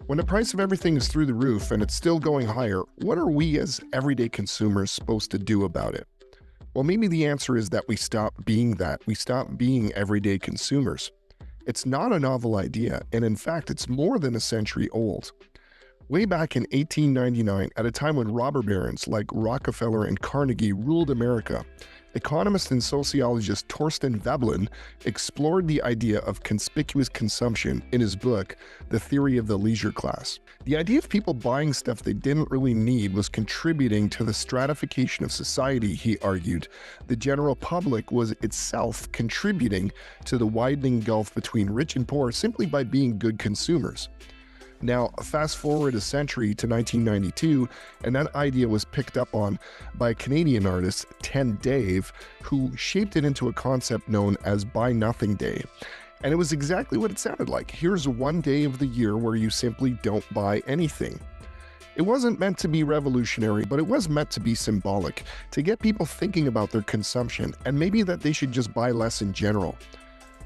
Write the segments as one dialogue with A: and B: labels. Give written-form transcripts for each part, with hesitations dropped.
A: When the price of everything is through the roof and it's still going higher, what are we as everyday consumers supposed to do about it? Well, maybe the answer is that we stop being that. We stop being everyday consumers. It's not a novel idea, and in fact, it's more than a century old. Way back in 1899, at a time when robber barons like Rockefeller and Carnegie ruled America, economist and sociologist Torsten Veblen explored the idea of conspicuous consumption in his book, The Theory of the Leisure Class. The idea of people buying stuff they didn't really need was contributing to the stratification of society, he argued. The general public was itself contributing to the widening gulf between rich and poor simply by being good consumers. Now, fast forward a century to 1992, and that idea was picked up on by a Canadian artist, Ten Dave, who shaped it into a concept known as Buy Nothing Day. And it was exactly what it sounded like. Here's one day of the year where you simply don't buy anything. It wasn't meant to be revolutionary, but it was meant to be symbolic, to get people thinking about their consumption, and maybe that they should just buy less in general.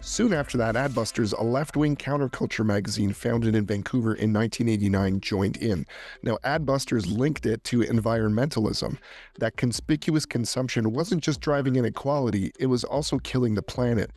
A: Soon after that, Adbusters, a left-wing counterculture magazine founded in Vancouver in 1989, joined in. Now, Adbusters linked it to environmentalism, that conspicuous consumption wasn't just driving inequality, it was also killing the planet.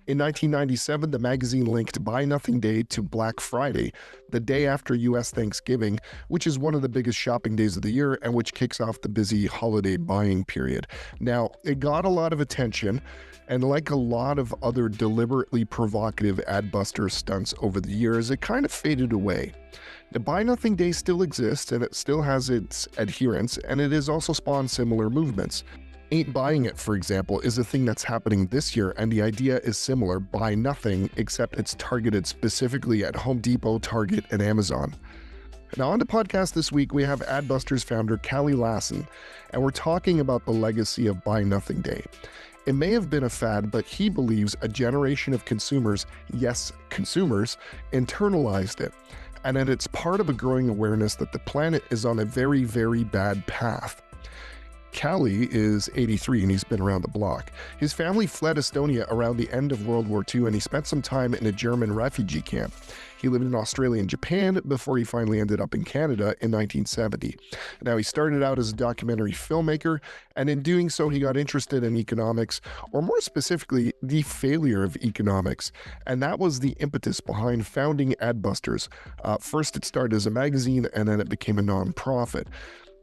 A: In 1997, the magazine linked Buy Nothing Day to Black Friday, the day after U.S. Thanksgiving, which is one of the biggest shopping days of the year and which kicks off the busy holiday buying period. Now, it got a lot of attention, and like a lot of other deliberately provocative Adbuster stunts over the years, it kind of faded away. The Buy Nothing Day still exists, and it still has its adherents, and it has also spawned similar movements. Ain't Buying It, for example, is a thing that's happening this year, and the idea is similar, buy nothing, except it's targeted specifically at Home Depot, Target, and Amazon. Now on the podcast this week, we have Adbusters founder Kalle Lasn, and we're talking about the legacy of Buy Nothing Day. It may have been a fad, but he believes a generation of consumers, yes, consumers, internalized it, and that it's part of a growing awareness that the planet is on a very, very bad path. Kalle is 83 and he's been around the block. His family fled Estonia around the end of World War II and he spent some time in a German refugee camp. He lived in Australia and Japan before he finally ended up in Canada in 1970. Now, he started out as a documentary filmmaker, and in doing so, he got interested in economics, or more specifically, the failure of economics. And that was the impetus behind founding Adbusters. First, it started as a magazine, and then it became a nonprofit.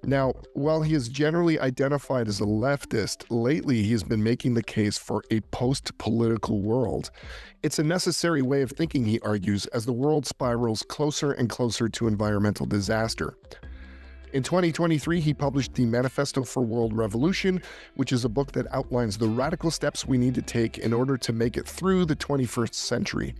A: Now, while he is generally identified as a leftist, lately he has been making the case for a post-political world. It's a necessary way of thinking, he argues, as the world spirals closer and closer to environmental disaster. In 2023, he published the Manifesto for World Revolution, which is a book that outlines the radical steps we need to take in order to make it through the 21st century.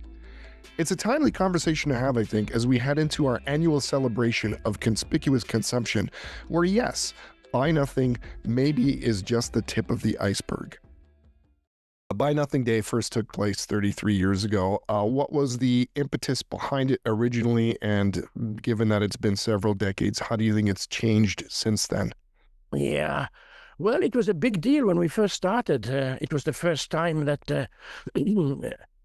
A: It's a timely conversation to have, I think, as we head into our annual celebration of conspicuous consumption, where yes, Buy Nothing maybe is just the tip of the iceberg. Buy Nothing Day first took place 33 years ago. What was the impetus behind it originally? And given that it's been several decades, how do you think it's changed since then?
B: Yeah, well, it was a big deal when we first started. It was the first time that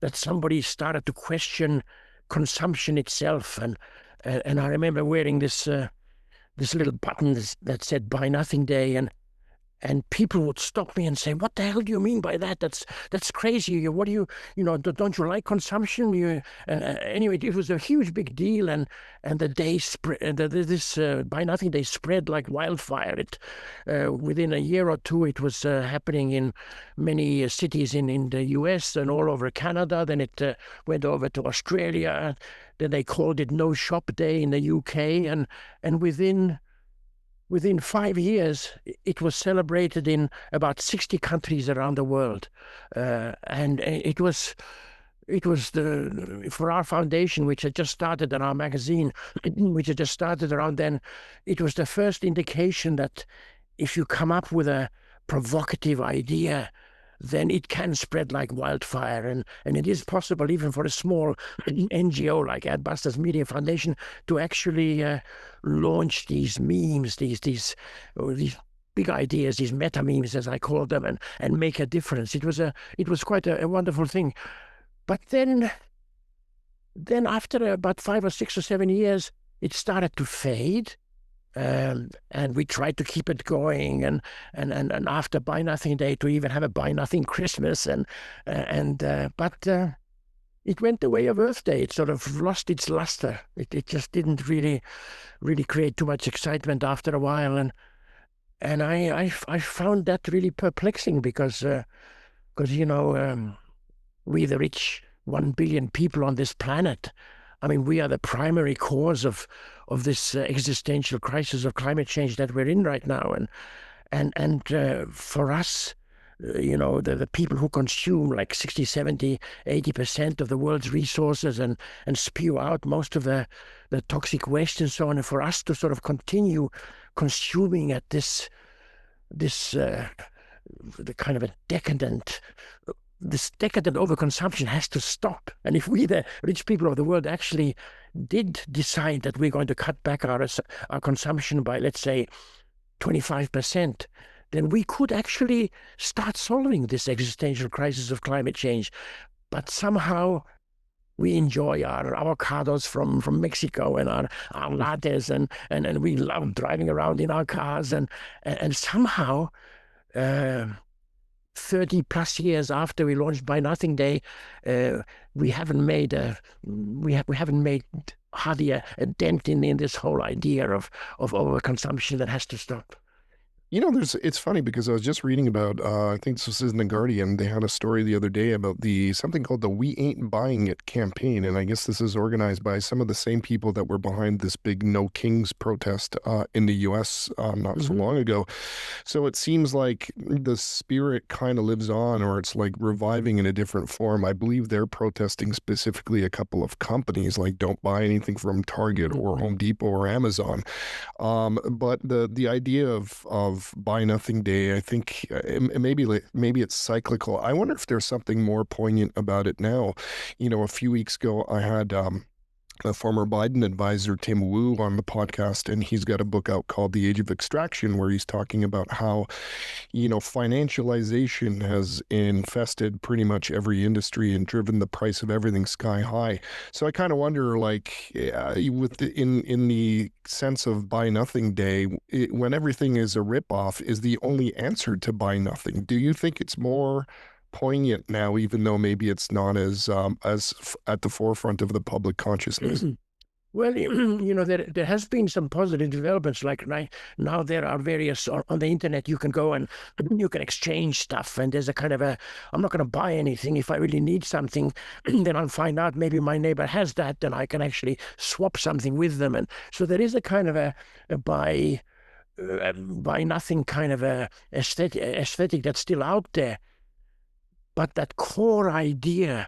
B: that somebody started to question consumption itself, and I remember wearing this little button that said "Buy Nothing Day," and people would stop me and say, "What the hell do you mean by that? That's crazy. What do don't you like consumption?" Anyway, it was a huge big deal, and the day spread. This Buy Nothing Day spread like wildfire. Within a year or two, it was happening in many cities in the U.S. and all over Canada. Then it went over to Australia. Then they called it No Shop Day in the U.K. and Within 5 years, it was celebrated in about 60 countries around the world, and it was for our foundation, which had just started, in our magazine, which had just started around then. It was the first indication that if you come up with a provocative idea, then it can spread like wildfire, and it is possible even for a small NGO like Adbusters Media Foundation to actually launch these memes, these big ideas, these metamemes as I call them, and make a difference. It was quite a wonderful thing. But then then after about 5 or 6 or 7 years, it started to fade. And we tried to keep it going, and after Buy Nothing Day to even have a Buy Nothing Christmas, but it went the way of Earth Day. It sort of lost its luster. It just didn't really create too much excitement after a while, and I found that really perplexing because we the rich 1 billion people on this planet. I mean, we are the primary cause of this existential crisis of climate change that we're in right now, and for us, the people who consume like 60, 70, 80% of the world's resources and spew out most of the toxic waste and so on, and for us to sort of continue consuming at the kind of a this decadent overconsumption has to stop. And if we, the rich people of the world, actually did decide that we're going to cut back our consumption by, let's say, 25%, then we could actually start solving this existential crisis of climate change. But somehow we enjoy our avocados from Mexico and our lattes, and we love driving around in our cars, and somehow 30 plus years after we launched Buy Nothing Day, we haven't made hardly a dent in this whole idea of overconsumption that has to stop.
A: It's funny because I was just reading about, I think this was in The Guardian. They had a story the other day about something called the We Ain't Buying It campaign. And I guess this is organized by some of the same people that were behind this big No Kings protest in the US not so long ago. So it seems like the spirit kind of lives on, or it's like reviving in a different form. I believe they're protesting specifically a couple of companies, like don't buy anything from Target or Home Depot or Amazon. But the idea of Buy Nothing Day, I think maybe it's cyclical. I wonder if there's something more poignant about it now. A few weeks ago, I had a former Biden advisor, Tim Wu, on the podcast, and he's got a book out called The Age of Extraction, where he's talking about how, financialization has infested pretty much every industry and driven the price of everything sky high. So I kind of wonder, like, in the sense of Buy Nothing Day, when everything is a ripoff, is the only answer to buy nothing. Do you think it's more poignant now, even though maybe it's not as at the forefront of the public consciousness?
B: Well, there has been some positive developments. Like now there are various on the internet. You can go and you can exchange stuff, and there's a kind of I'm not going to buy anything. If I really need something, then I'll find out maybe my neighbor has that, and I can actually swap something with them. And so there is a kind of a buy nothing kind of a aesthetic that's still out there. But that core idea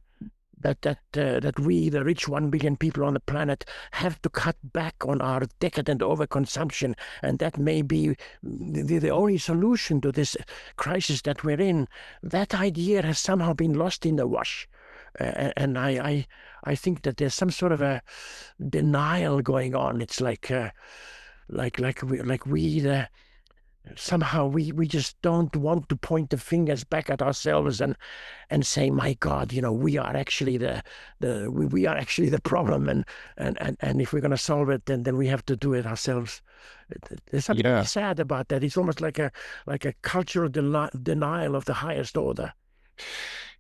B: that we, the rich 1 billion people on the planet, have to cut back on our decadent overconsumption, and that may be the only solution to this crisis that we're in, that idea has somehow been lost in the wash. And I think that there's some sort of a denial going on. It's somehow we just don't want to point the fingers back at ourselves and say, my God, we are actually we are actually the problem, and if we're going to solve it, then we have to do it ourselves. There's something sad about that. It's almost like a cultural denial of the highest order.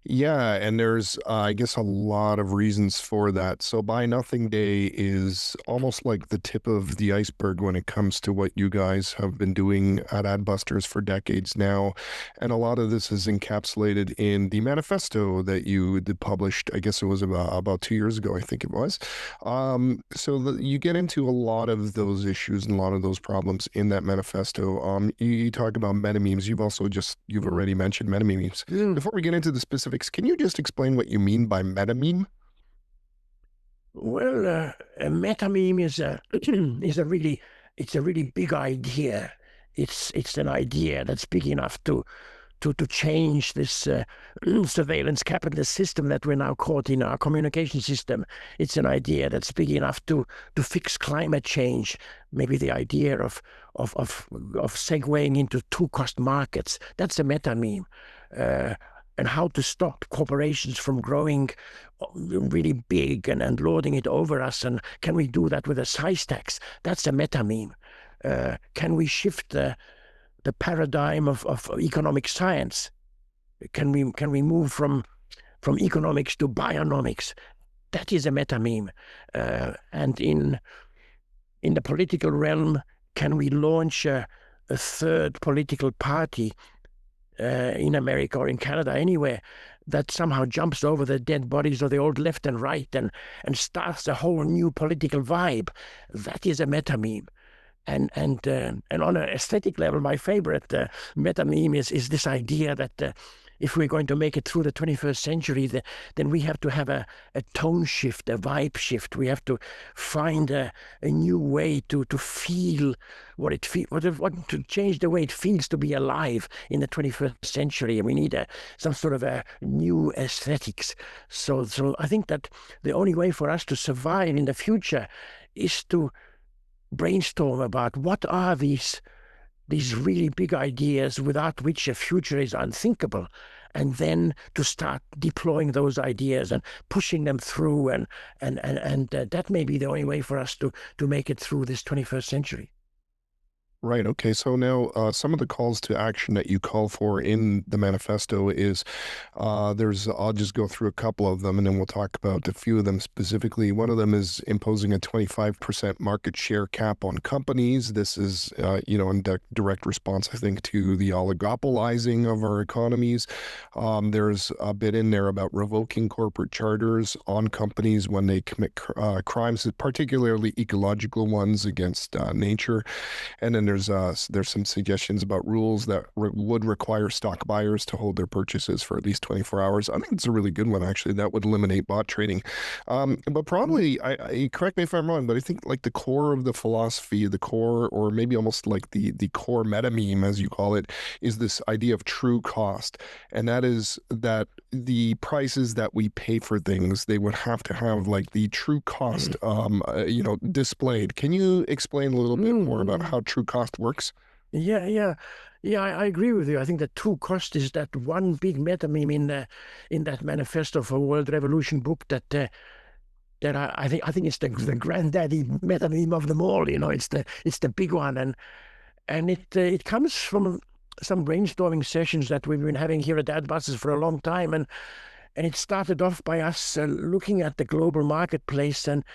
A: Yeah, and there's, I guess, a lot of reasons for that. So Buy Nothing Day is almost like the tip of the iceberg when it comes to what you guys have been doing at Adbusters for decades now. And a lot of this is encapsulated in the manifesto that you published, I guess it was about 2 years ago, I think it was. You get into a lot of those issues and a lot of those problems in that manifesto. You talk about metamemes. You've already mentioned metamemes. Before we get into the specifics, can you just explain what you mean by metameme?
B: Well, a metameme it's a really big idea. It's an idea that's big enough to change this surveillance capitalist system that we're now caught in, our communication system. It's an idea that's big enough to fix climate change. Maybe the idea of segueing into two-cost markets. That's a meta meme. and how to stop corporations from growing really big and lording it over us. And can we do that with a size tax? That's a meta meme. Can we shift the paradigm of economic science? Can we move from economics to bionomics? That is a meta meme. And in the political realm, can we launch a third political party in America or in Canada, anywhere, that somehow jumps over the dead bodies of the old left and right and starts a whole new political vibe? That is a meta meme. And on an aesthetic level, my favorite meta meme is this idea that if we're going to make it through the 21st century, then we have to have a tone shift, a vibe shift. We have to find a new way to feel what it feels, to change the way it feels to be alive in the 21st century. And we need some sort of a new aesthetics. So I think that the only way for us to survive in the future is to brainstorm about what are these really big ideas without which a future is unthinkable, and then to start deploying those ideas and pushing them through, and that may be the only way for us to make it through this 21st century.
A: Right. Okay. So now some of the calls to action that you call for in the manifesto is I'll just go through a couple of them and then we'll talk about a few of them specifically. One of them is imposing a 25% market share cap on companies. This is, in direct response, I think, to the oligopolizing of our economies. There's a bit in there about revoking corporate charters on companies when they commit crimes, particularly ecological ones against nature. And then there's some suggestions about rules that would require stock buyers to hold their purchases for at least 24 hours. I think it's a really good one, actually. That would eliminate bot trading. But probably, I correct me if I'm wrong, but I think like the core of the philosophy, the core, or maybe almost like the core meta meme, as you call it, is this idea of true cost. And that is that the prices that we pay for things, they would have to have like the true cost, displayed. Can you explain a little bit more about how true cost works?
B: Yeah. I agree with you. I think the true cost is that one big meta meme in that manifesto for World Revolution book that I think it's the granddaddy meta meme of them all. It's the big one, and it comes from some brainstorming sessions that we've been having here at Adbusters for a long time, and it started off by us looking at the global marketplace and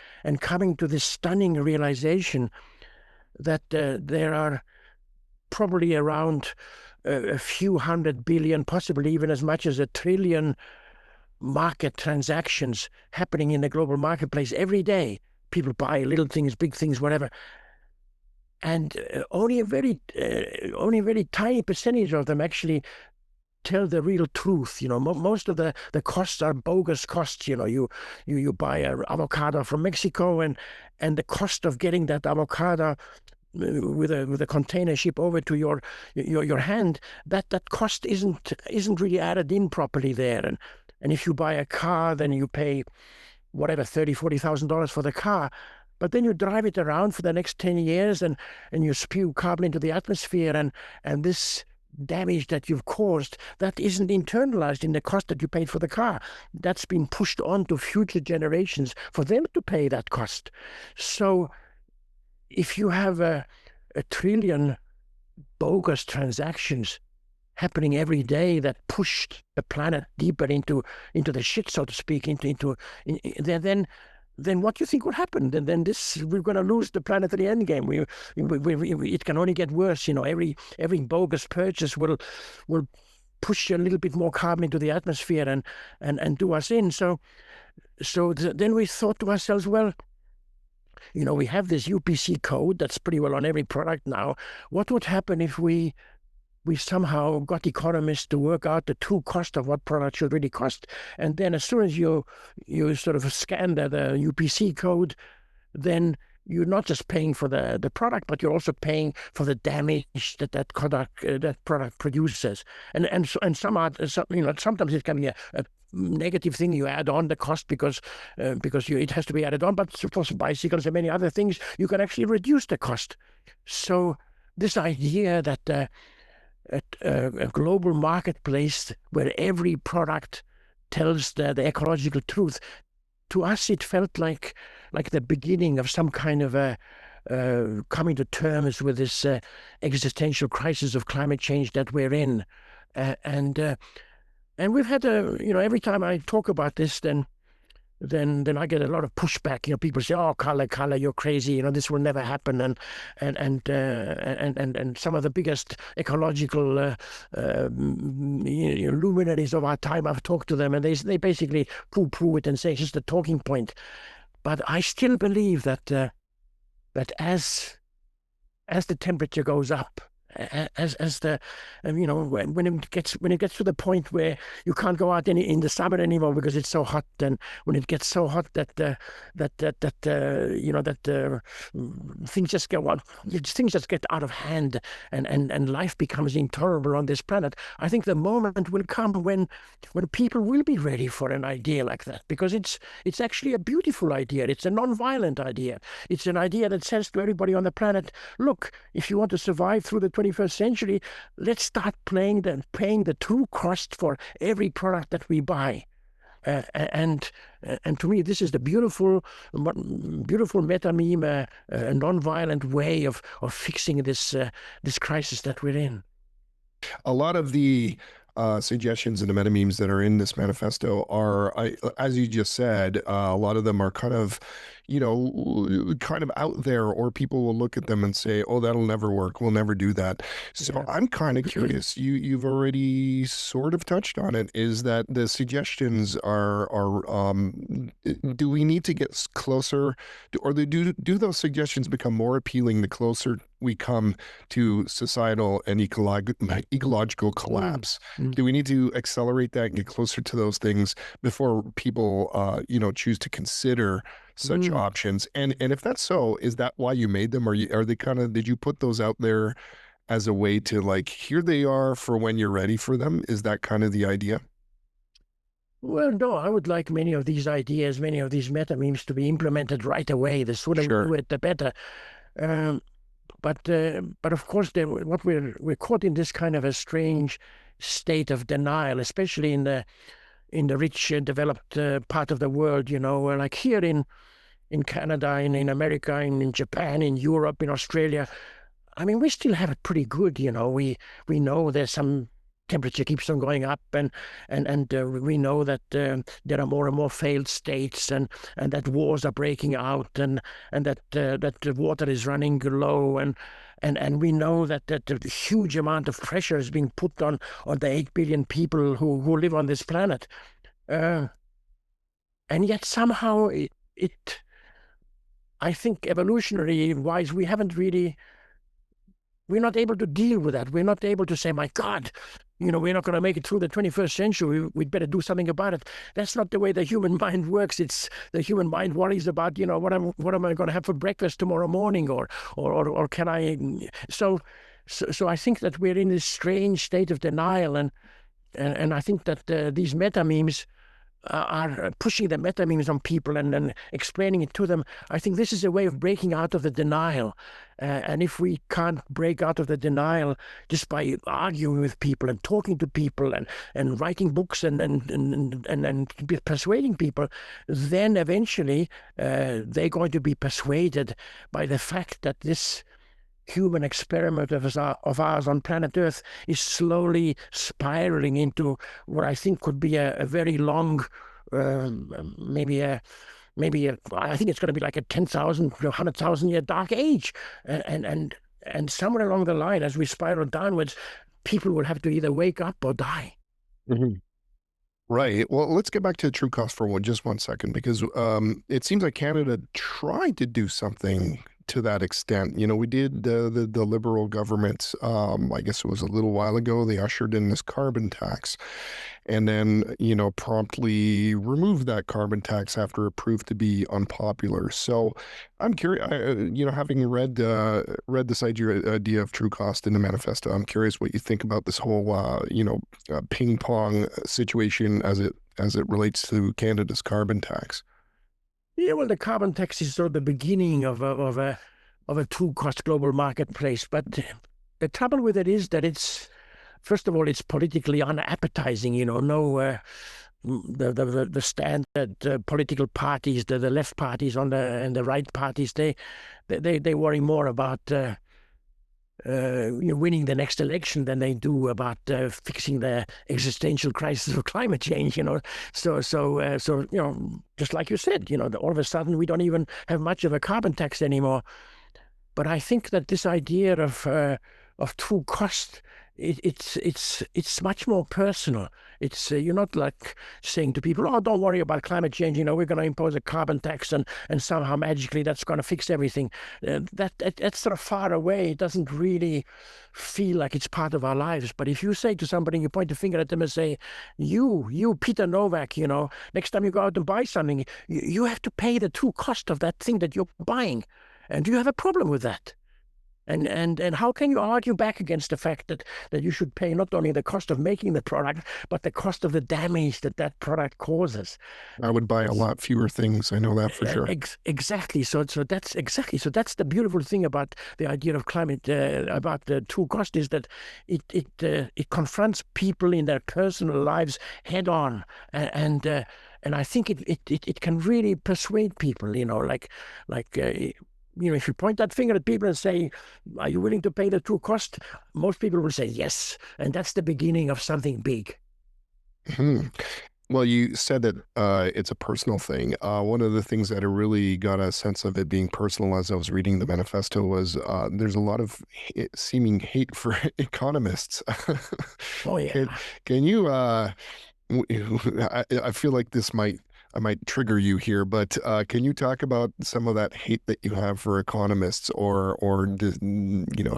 B: coming to this stunning realization that there are probably around a few 100 billion, possibly even as much as 1 trillion market transactions happening in the global marketplace every day. People buy little things, big things, whatever. And only a very tiny percentage of them actually tell the real truth. Most of the costs are bogus costs. You buy an avocado from Mexico, and the cost of getting that avocado with a container ship over to your hand, that cost isn't really added in properly there. And if you buy a car, then you pay whatever $30,000-$40,000 for the car, but then you drive it around for the next 10 years and you spew carbon into the atmosphere, and this damage that you've caused, that isn't internalized in the cost that you paid for the car. That's been pushed on to future generations for them to pay that cost. So if you have a trillion bogus transactions happening every day that pushed the planet deeper into the shit, so to speak, then what do you think would happen? Then we're going to lose the planetary endgame. It can only get worse. Every bogus purchase will push a little bit more carbon into the atmosphere and do us in. So then we thought to ourselves, well, we have this UPC code that's pretty well on every product now. What would happen if we somehow got economists to work out the true cost of what product should really cost? And then as soon as you sort of scan the UPC code, then you're not just paying for the product, but you're also paying for the damage that product produces. And sometimes it can be a negative thing. You add on the cost because it has to be added on. But for bicycles and many other things, you can actually reduce the cost. So this idea that a global marketplace where every product tells the ecological truth. To us, it felt like the beginning of some kind of a coming to terms with this existential crisis of climate change that we're in, and we've had every time I talk about this, then I get a lot of pushback. People say, "Oh, Kalle, you're crazy. This will never happen." And some of the biggest ecological luminaries of our time, I've talked to them, and they basically poo-poo it and say it's just a talking point. But I still believe that as the temperature goes up, as the when it gets to the point where you can't go out in the summer anymore because it's so hot, and when it gets so hot that things just go on, things just get out of hand, and life becomes intolerable on this planet. I think the moment will come when people will be ready for an idea like that, because it's actually a beautiful idea. It's a non-violent idea. It's an idea that says to everybody on the planet, look, if you want to survive through the 21st century, let's start paying the true cost for every product that we buy. And to me, this is the beautiful metameme, a non-violent way of fixing this crisis that we're in.
A: A lot of the suggestions in the metamemes that are in this manifesto are, as you just said, a lot of them are kind of, kind of out there, or people will look at them and say, "Oh, that'll never work. We'll never do that." So
B: Yeah.
A: I'm kind of curious. You've already sort of touched on it. Is that the suggestions are do we need to get closer, or do those suggestions become more appealing the closer we come to societal and ecological collapse?
B: Mm.
A: Do we need to accelerate that and get closer to those things before people, choose to consider such
B: Mm.
A: options? And if that's so, is that why you made them? Are they kind of, did you put those out there as a way to, like, here they are for when you're ready for them? Is that kind of the idea?
B: Well, no, I would like many of these ideas, many of these metamemes to be implemented right away. The sooner we
A: Sure.
B: do it, the better. Um, but of course, what we're caught in this kind of a strange state of denial, especially in the rich developed part of the world. Like here in Canada, in America, in Japan, in Europe, in Australia. I mean, we still have it pretty good. We know there's some temperature keeps on going up, and we know that there are more and more failed states, and that wars are breaking out, and that the water is running low, and we know that a huge amount of pressure is being put on the 8 billion people who live on this planet, uh, and yet somehow it I think evolutionary wise we're not able to deal with that. We're not able to say, my God, we're not going to make it through the 21st century. We'd better do something about it. That's not the way the human mind works. It's the human mind worries about, what am I going to have for breakfast tomorrow morning, or can I? So I think that we're in this strange state of denial, and I think that these meta-memes are pushing the meta-memes on people and explaining it to them. I think this is a way of breaking out of the denial. And if we can't break out of the denial just by arguing with people and talking to people and writing books and persuading people, then eventually they're going to be persuaded by the fact that this human experiment of ours on planet Earth is slowly spiraling into what I think could be a very long, maybe I think it's going to be like a 10,000 to 100,000 year dark age, and somewhere along the line, as we spiral downwards, people will have to either wake up or die.
A: Mhm. Right. Well, let's get back to true cost for just 1 second, because it seems like Canada tried to do something to that extent. We did the Liberal government. I guess it was a little while ago. They ushered in this carbon tax, and then promptly removed that carbon tax after it proved to be unpopular. So I'm curious. Having read this idea of true cost in the manifesto, I'm curious what you think about this whole ping pong situation as it relates to Canada's carbon tax.
B: Yeah, well, the carbon tax is sort of the beginning of a true cost global marketplace, but the trouble with it is that first of all, it's politically unappetizing. The standard political parties, the left parties and the right parties, they worry more about winning the next election than they do about fixing the existential crisis of climate change. So just like you said, all of a sudden we don't even have much of a carbon tax anymore. But I think that this idea of true cost, it's much more personal. It's you're not like saying to people, "Oh, don't worry about climate change. We're going to impose a carbon tax, and somehow magically that's going to fix everything." That's sort of far away. It doesn't really feel like it's part of our lives. But if you say to somebody, you point a finger at them and say, "You, Peter Novak, next time you go out and buy something, you have to pay the true cost of that thing that you're buying," and do you have a problem with that? And how can you argue back against the fact that you should pay not only the cost of making the product, but the cost of the damage that product causes?
A: I would buy a lot fewer things. I know that for sure.
B: Exactly. So that's the beautiful thing about the idea of climate, about the true cost, is that it confronts people in their personal lives head on, and I think it can really persuade people. If you point that finger at people and say, "Are you willing to pay the true cost?" Most people will say yes. And that's the beginning of something big.
A: Hmm. Well, you said that it's a personal thing. One of the things that I really got a sense of it being personal as I was reading the manifesto was there's a lot of seeming hate for economists.
B: Oh, yeah.
A: Can you, I feel like I might trigger you here, but can you talk about some of that hate that you have for economists or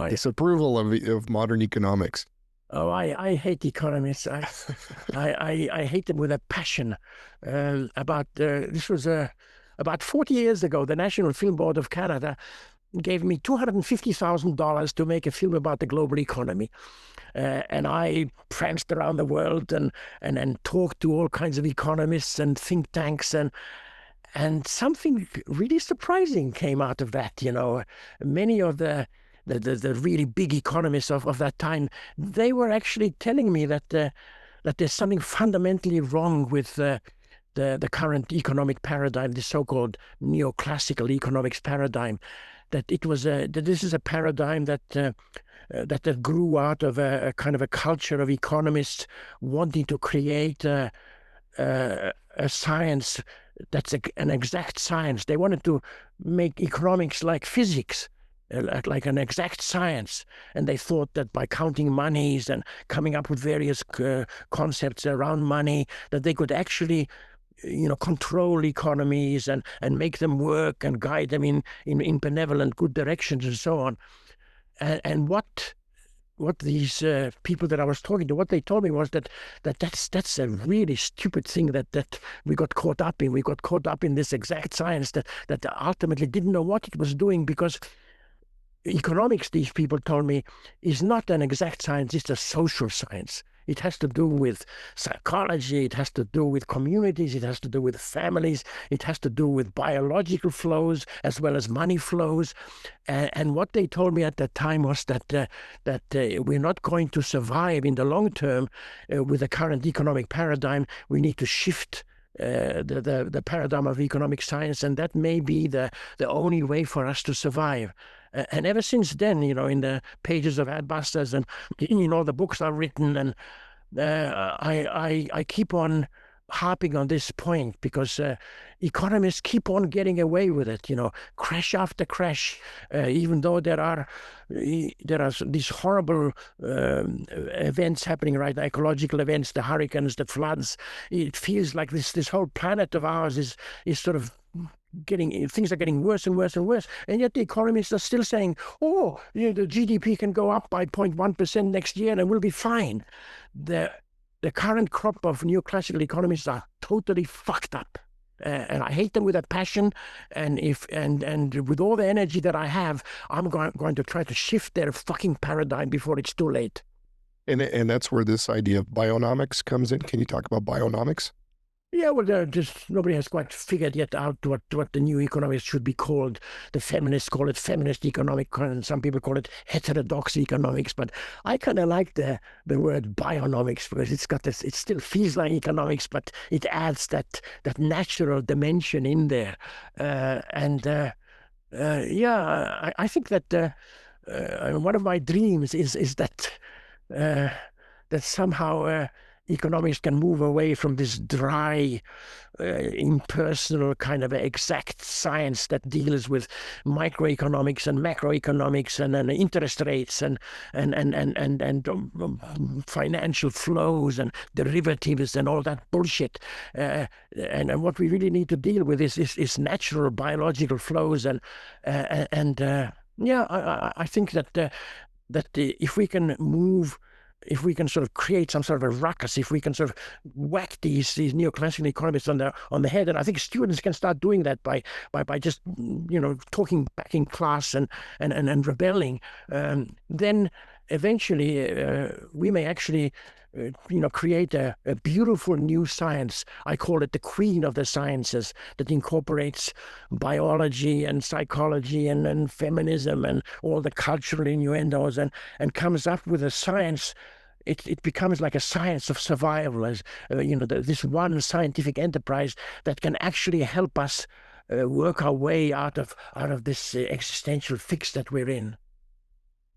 A: disapproval of modern economics?
B: Oh, I hate economists. I hate them with a passion. This was about 40 years ago. The National Film Board of Canada gave me $250,000 to make a film about the global economy. And I pranced around the world and talked to all kinds of economists and think tanks, and something really surprising came out of that. Many of the really big economists of that time, they were actually telling me that there's something fundamentally wrong with the current economic paradigm, the so-called neoclassical economics paradigm. That this is a paradigm that grew out of a kind of a culture of economists wanting to create a science that's an exact science. They wanted to make economics like physics, like an exact science. And they thought that by counting monies and coming up with various concepts around money, that they could actually control economies and make them work and guide them in benevolent, good directions and so on. And what these people that I was talking to, what they told me was that's a really stupid thing that we got caught up in. We got caught up in this exact science that ultimately didn't know what it was doing, because economics, these people told me, is not an exact science, it's a social science. It has to do with psychology, it has to do with communities, it has to do with families, it has to do with biological flows as well as money flows. And what they told me at that time was that we're not going to survive in the long term with the current economic paradigm. We need to shift the paradigm of economic science, and that may be the only way for us to survive. And ever since then, in the pages of Adbusters and in all the books I've written, and I keep on harping on this point, because economists keep on getting away with it, crash after crash, even though there are these horrible events happening right now, ecological events, the hurricanes, the floods. It feels like this whole planet of ours is sort of things are getting worse and worse and worse, and yet the economists are still saying, "Oh, the GDP can go up by 0.1% next year and we'll be fine." The current crop of neoclassical economists are totally fucked up, and I hate them with a passion. And with all the energy that I have, I'm going to try to shift their fucking paradigm before it's too late.
A: And that's where this idea of bionomics comes in. Can you talk about bionomics?
B: Yeah, well, just nobody has quite figured yet out what the new economics should be called. The feminists call it feminist economic, and some people call it heterodox economics. But I kind of like the word bionomics because it's got this. It still feels like economics, but it adds that natural dimension in there. And yeah, I think that one of my dreams is that uh, that somehow economics can move away from this dry, impersonal kind of exact science that deals with microeconomics and macroeconomics and interest rates and financial flows and derivatives and all that bullshit. And what we really need to deal with is natural biological flows and yeah, I think that if we can move, if we can sort of create some sort of a ruckus, if we can sort of whack these neoclassical economists on the head, and I think students can start doing that by just talking back in class and rebelling, then eventually we may actually create a beautiful new science. I call it the queen of the sciences that incorporates biology and psychology and feminism and all the cultural innuendos and comes up with a science. It becomes like a science of survival, as this one scientific enterprise that can actually help us work our way out of this existential fix that we're in.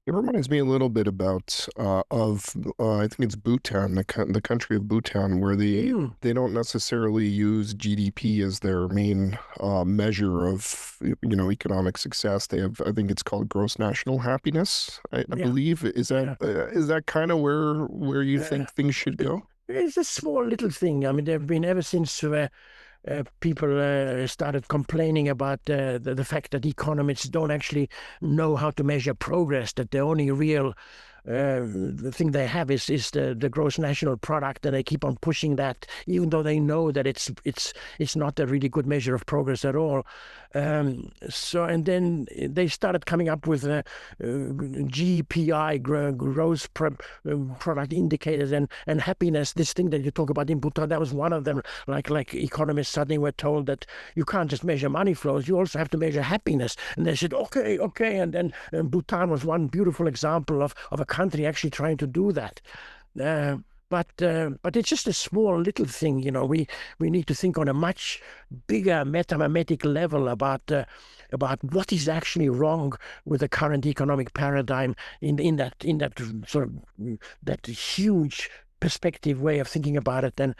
A: It reminds me a little bit about I think it's Bhutan, the country of Bhutan, where
B: Mm,
A: they don't necessarily use GDP as their main measure of economic success. They have, I think it's called gross national happiness. I
B: yeah,
A: believe
B: yeah.
A: is that kind of where you
B: Uh,
A: think things should
B: it,
A: go?
B: it's a small little thing. I mean, they've been ever since people started complaining about the fact that economists don't actually know how to measure progress, that the only real the thing they have is the gross national product, and they keep on pushing that, even though they know that it's not a really good measure of progress at all. So, and then they started coming up with GPI, product indicators, and happiness. This thing that you talk about in Bhutan, that was one of them. Like economists suddenly were told that you can't just measure money flows, you also have to measure happiness. And they said, okay, okay. And then Bhutan was one beautiful example of a country actually trying to do that. Uh, but it's just a small little thing, We need to think on a much bigger metamathematic level about what is actually wrong with the current economic paradigm in that sort of that huge perspective way of thinking about it, and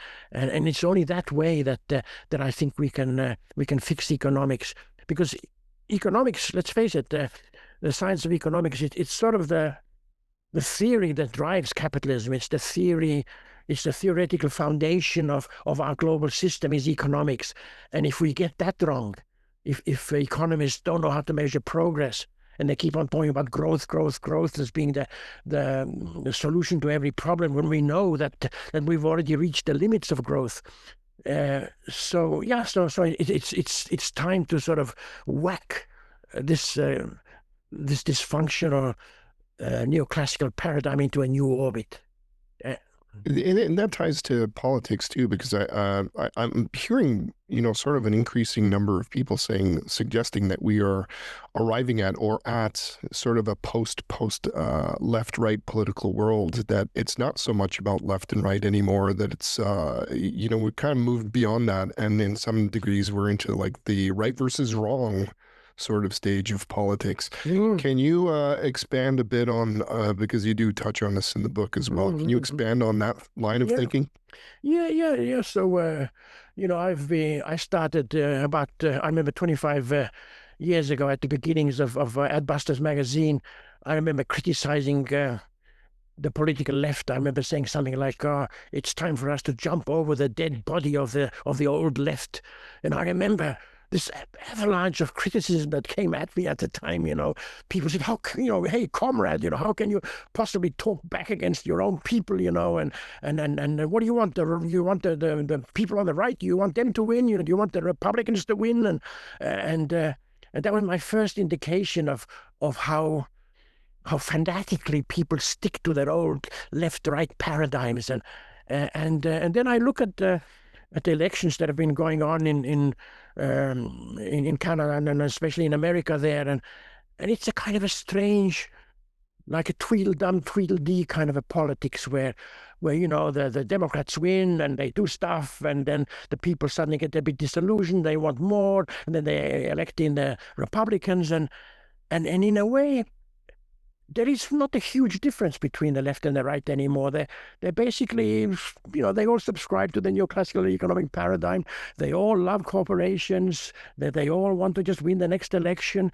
B: it's only that way that I think we can fix economics, because economics, let's face it, the science of economics, it's sort of the theory that drives capitalism. It's the theory, it's the theoretical foundation of our global system is economics. And if we get that wrong, if economists don't know how to measure progress, and they keep on talking about growth, growth, growth as being the solution to every problem, when we know that we've already reached the limits of growth. So yeah, so it's time to sort of whack this dysfunctional neoclassical paradigm into a new orbit. Uh,
A: And that ties to politics too, because I'm hearing, sort of an increasing number of people suggesting that we are arriving at or at sort of a post left right political world, that it's not so much about left and right anymore, that it's we've kind of moved beyond that, and in some degrees we're into like the right versus wrong sort of stage of politics.
B: mm,
A: Can you expand a bit on, because you do touch on this in the book as well, can you
B: mm,
A: expand on that line of
B: yeah,
A: thinking?
B: yeah. So, I started about, I remember 25 years ago at the beginnings of Adbusters magazine. I remember criticizing the political left. I remember saying something like, "It's time for us to jump over the dead body of the old left." And I remember this avalanche of criticism that came at me at the time. People said, "How hey, comrade, how can you possibly talk back against your own people? And what do you want? You want the people on the right? Do you want them to win? Do you want the Republicans to win?" And that was my first indication of how fanatically people stick to their old left-right paradigms, and then I look at at the elections that have been going on in Canada and especially in America there, and it's a kind of a strange, like a Tweedledum, Tweedledee kind of a politics where the Democrats win and they do stuff, and then the people suddenly get a bit disillusioned, they want more, and then they elect in the Republicans, and in a way there is not a huge difference between the left and the right anymore. They basically, they all subscribe to the neoclassical economic paradigm. They all love corporations. They all want to just win the next election.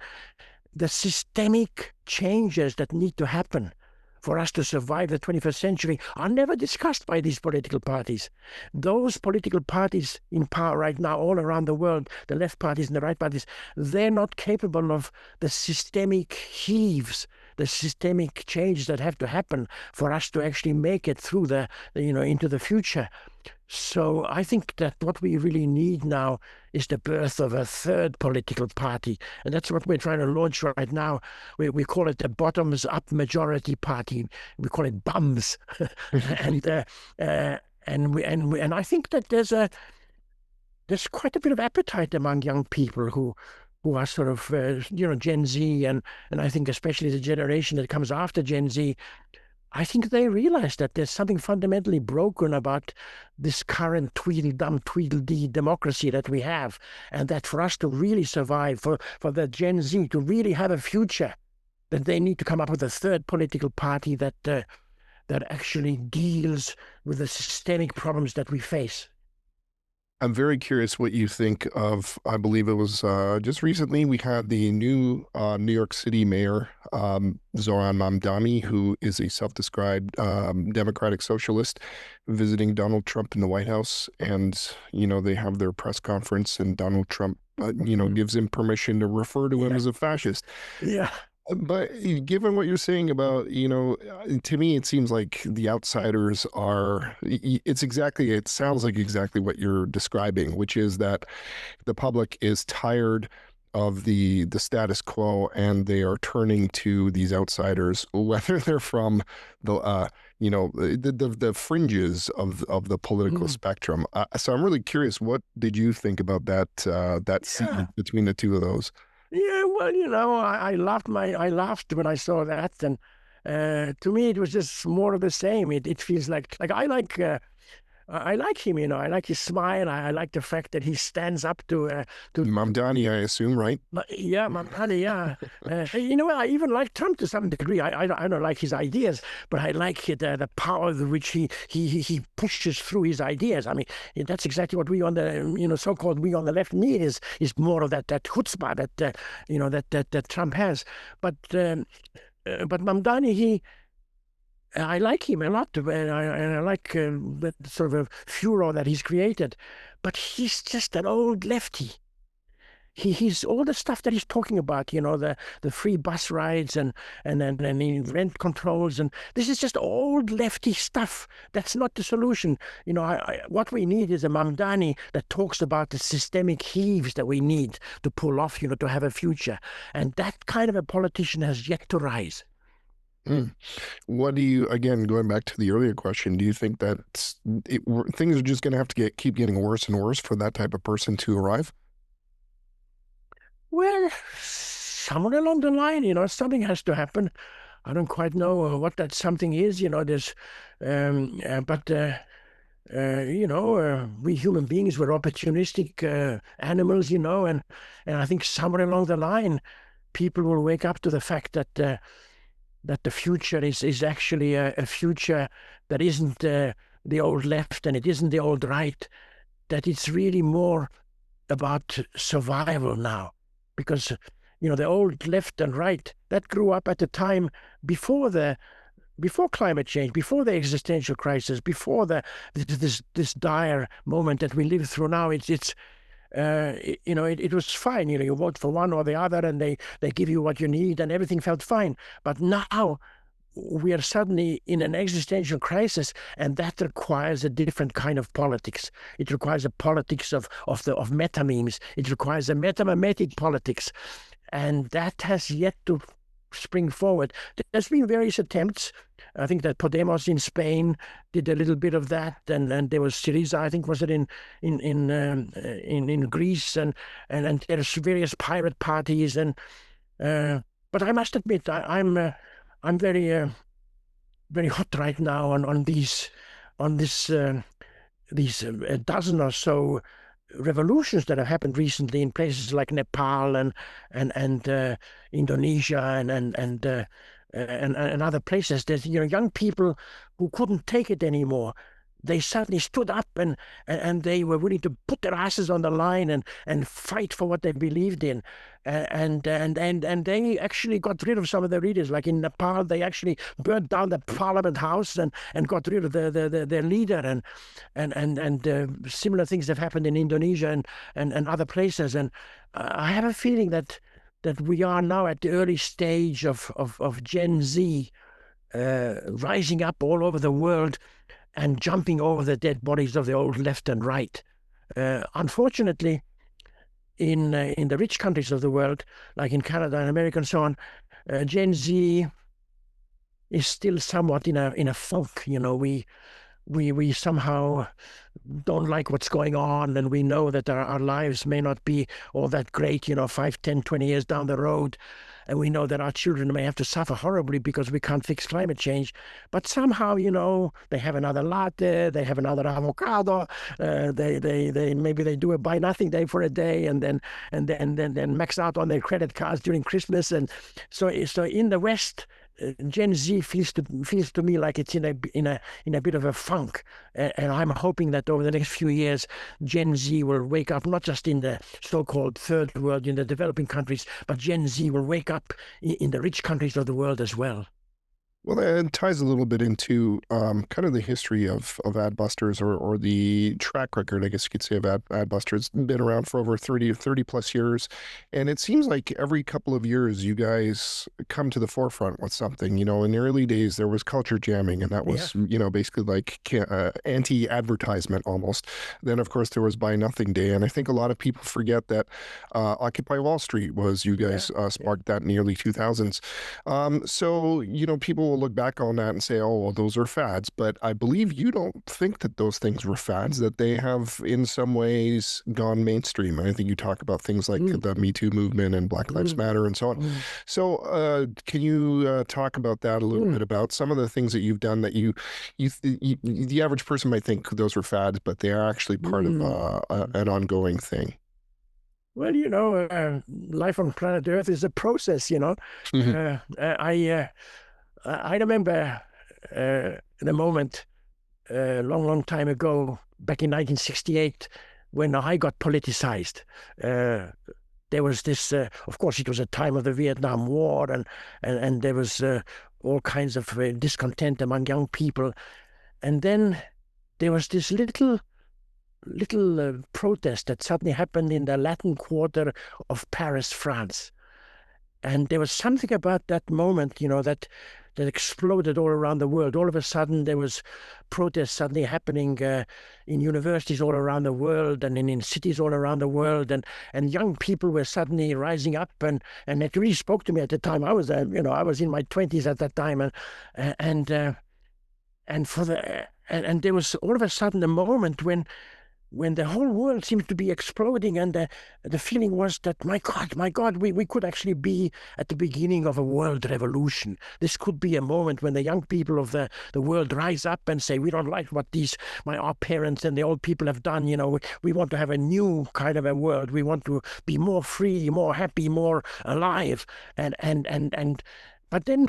B: The systemic changes that need to happen for us to survive the 21st century are never discussed by these political parties. Those political parties in power right now all around the world, the left parties and the right parties, they're not capable of the systemic heaves, the systemic changes that have to happen for us to actually make it through into the future. So I think that what we really need now is the birth of a third political party. And that's what we're trying to launch right now. We call it the bottoms-up majority party. We call it BUMS. and I think that there's quite a bit of appetite among young people who are sort of, Gen Z, and I think especially the generation that comes after Gen Z. I think they realize that there's something fundamentally broken about this current Tweedledum, Tweedledee democracy that we have, and that for us to really survive, for the Gen Z to really have a future, that they need to come up with a third political party that actually deals with the systemic problems that we face.
A: I'm very curious what you think of, I believe it was just recently, we had the new New York City mayor, Zoran Mamdani, who is a self-described democratic socialist, visiting Donald Trump in the White House. And, they have their press conference, and Donald Trump, gives him permission to refer to him as a fascist.
B: Yeah.
A: But given what you're saying about, to me, it seems like the outsiders are, it sounds like exactly what you're describing, which is that the public is tired of the status quo, and they are turning to these outsiders, whether they're from the fringes of the political spectrum. So I'm really curious, what did you think about that scene between the two of those?
B: Yeah, well, I laughed when I saw that, and to me it was just more of the same. It feels like I like him, I like his smile. I like the fact that he stands up to
A: Mamdani, I assume, right?
B: Yeah, Mamdani, yeah. I even like Trump to some degree. I don't like his ideas, but I like the power with which he pushes through his ideas. I mean, that's exactly what we on the so-called we on the left need is more of that chutzpah that Trump has. But Mamdani, I like him a lot, and I like that sort of furor that he's created. But he's just an old lefty. He's all the stuff that he's talking about, the free bus rides and rent controls, and this is just old lefty stuff. That's not the solution. What we need is a Mamdani that talks about the systemic heaves that we need to pull off, to have a future. And that kind of a politician has yet to rise.
A: What do you, again, going back to the earlier question, do you think that things are just going to have to keep getting worse and worse for that type of person to arrive?
B: Well, somewhere along the line, something has to happen. I don't quite know what that something is. There's, we human beings were opportunistic animals, and I think somewhere along the line, people will wake up to the fact that the future is actually a future that isn't the old left and it isn't the old right, that it's really more about survival now. Because, the old left and right, that grew up at the time before climate change, before the existential crisis, before this dire moment that we live through now. It was fine. You vote for one or the other, and they give you what you need, and everything felt fine. But now we are suddenly in an existential crisis, and that requires a different kind of politics. It requires a politics of metamemes. It requires a metamimetic politics, and that has yet to spring forward. There's been various attempts. I think that Podemos in Spain did a little bit of that, and there was Syriza, I think, was it in Greece, and there's various pirate parties, and but I must admit, I'm very hot right now on these a dozen or so revolutions that have happened recently in places like Nepal and Indonesia and other places. There's young people who couldn't take it anymore. They suddenly stood up and they were willing to put their asses on the line and fight for what they believed in. And they actually got rid of some of their leaders. Like in Nepal, they actually burnt down the parliament house and got rid of their leader. And similar things have happened in Indonesia and other places. And I have a feeling that we are now at the early stage of Gen Z rising up all over the world and jumping over the dead bodies of the old left and right. Unfortunately, in the rich countries of the world, like in Canada and America and so on, Gen Z is still somewhat in a funk. We somehow don't like what's going on, and we know that our lives may not be all that great, 5, 10, 20 years down the road. And we know that our children may have to suffer horribly because we can't fix climate change. But somehow, they have another latte, they have another avocado, they maybe they do a buy nothing day for a day, and then max out on their credit cards during Christmas. And so in the West, Gen Z feels to me like it's in a bit of a funk, and I'm hoping that over the next few years, Gen Z will wake up, not just in the so-called third world, in the developing countries, but Gen Z will wake up in the rich countries of the world as well.
A: Well, that ties a little bit into kind of the history of Adbusters or the track record, I guess you could say, of Adbusters. It's been around for over 30 plus years. And it seems like every couple of years you guys come to the forefront with something. In the early days, there was culture jamming, and that was, basically like anti-advertisement almost. Then, of course, there was Buy Nothing Day. And I think a lot of people forget that Occupy Wall Street was you guys sparked that in the early 2000s. So, people will look back on that and say, oh, well, those are fads. But I believe you don't think that those things were fads, that they have in some ways gone mainstream. And I think you talk about things like the Me Too movement and Black Lives Matter and so on. So can you talk about that a little bit, about some of the things that you've done that the average person might think those were fads, but they are actually part of an ongoing thing?
B: Well, life on planet Earth is a process, I remember the moment a long time ago, back in 1968, when I got politicized. There was this, of course, it was a time of the Vietnam War, and there was all kinds of discontent among young people. And then there was this little protest that suddenly happened in the Latin Quarter of Paris, France. And there was something about that moment, that exploded all around the world. All of a sudden, there was protests suddenly happening in universities all around the world and in cities all around the world, and young people were suddenly rising up, and it really spoke to me at the time. I was, I was in my 20s at that time, and there was all of a sudden a moment when the whole world seemed to be exploding, and the feeling was that, my God, we could actually be at the beginning of a world revolution. This could be a moment when the young people of the world rise up and say, we don't like what our parents and the old people have done. We want to have a new kind of a world. We want to be more free, more happy, more alive. But then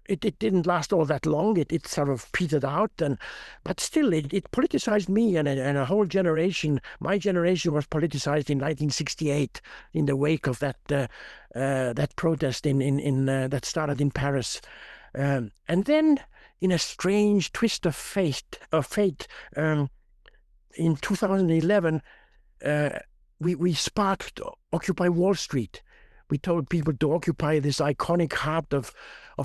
B: it didn't last all that long. It sort of petered out, but still it politicized me and a whole generation. My generation was politicized in 1968 in the wake of that protest in that started in Paris, and then in a strange twist of fate, in 2011, we sparked Occupy Wall Street. We told people to occupy this iconic heart of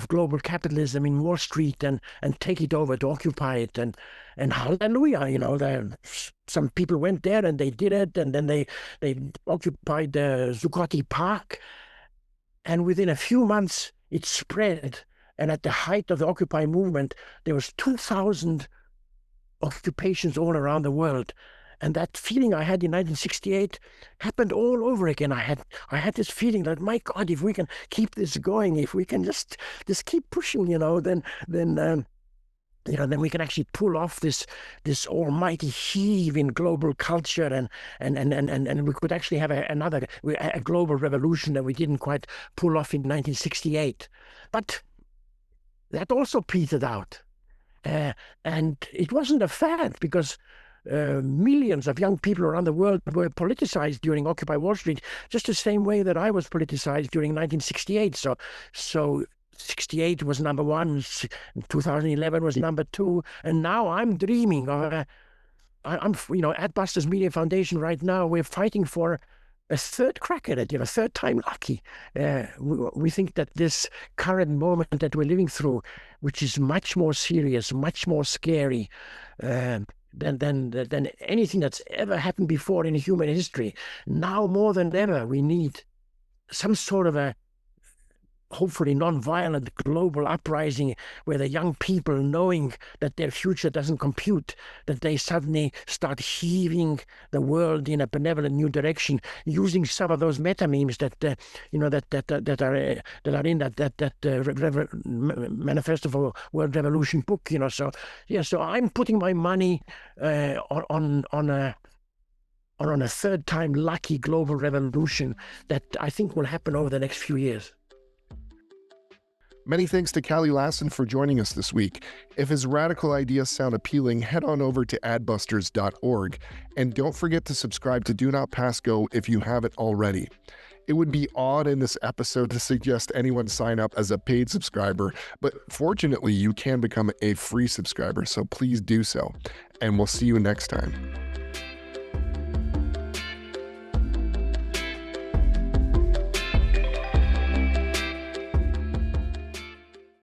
B: global capitalism in Wall Street and take it over, to occupy it. And hallelujah, some people went there and they did it, and then they occupied Zuccotti Park. And within a few months, it spread. And at the height of the Occupy movement, there was 2,000 occupations all around the world. And that feeling I had in 1968 happened all over again. I had this feeling that, my God, if we can keep this going, if we can just keep pushing, then then we can actually pull off this almighty heave in global culture, and we could actually have a global revolution that we didn't quite pull off in 1968. But that also petered out. And it wasn't a fad, because millions of young people around the world were politicized during Occupy Wall Street, just the same way that I was politicized during 1968. So 68 was number one, 2011 was number two, and now I'm dreaming of I'm Adbusters Media Foundation right now. We're fighting for a third crack at it, third time lucky. We think that this current moment that we're living through, which is much more serious, much more scary than anything that's ever happened before in human history, now more than ever, we need some sort of a hopefully non-violent global uprising where the young people, knowing that their future doesn't compute, that they suddenly start heaving the world in a benevolent new direction, using some of those metamemes that are in that Manifesto for World Revolution book. So I'm putting my money on a third time lucky global revolution that I think will happen over the next few years.
A: Many thanks to Kalle Lasn for joining us this week. If his radical ideas sound appealing, head on over to adbusters.org, and don't forget to subscribe to Do Not Pass Go if you haven't already. It would be odd in this episode to suggest anyone sign up as a paid subscriber, but fortunately you can become a free subscriber, so please do so. And we'll see you next time.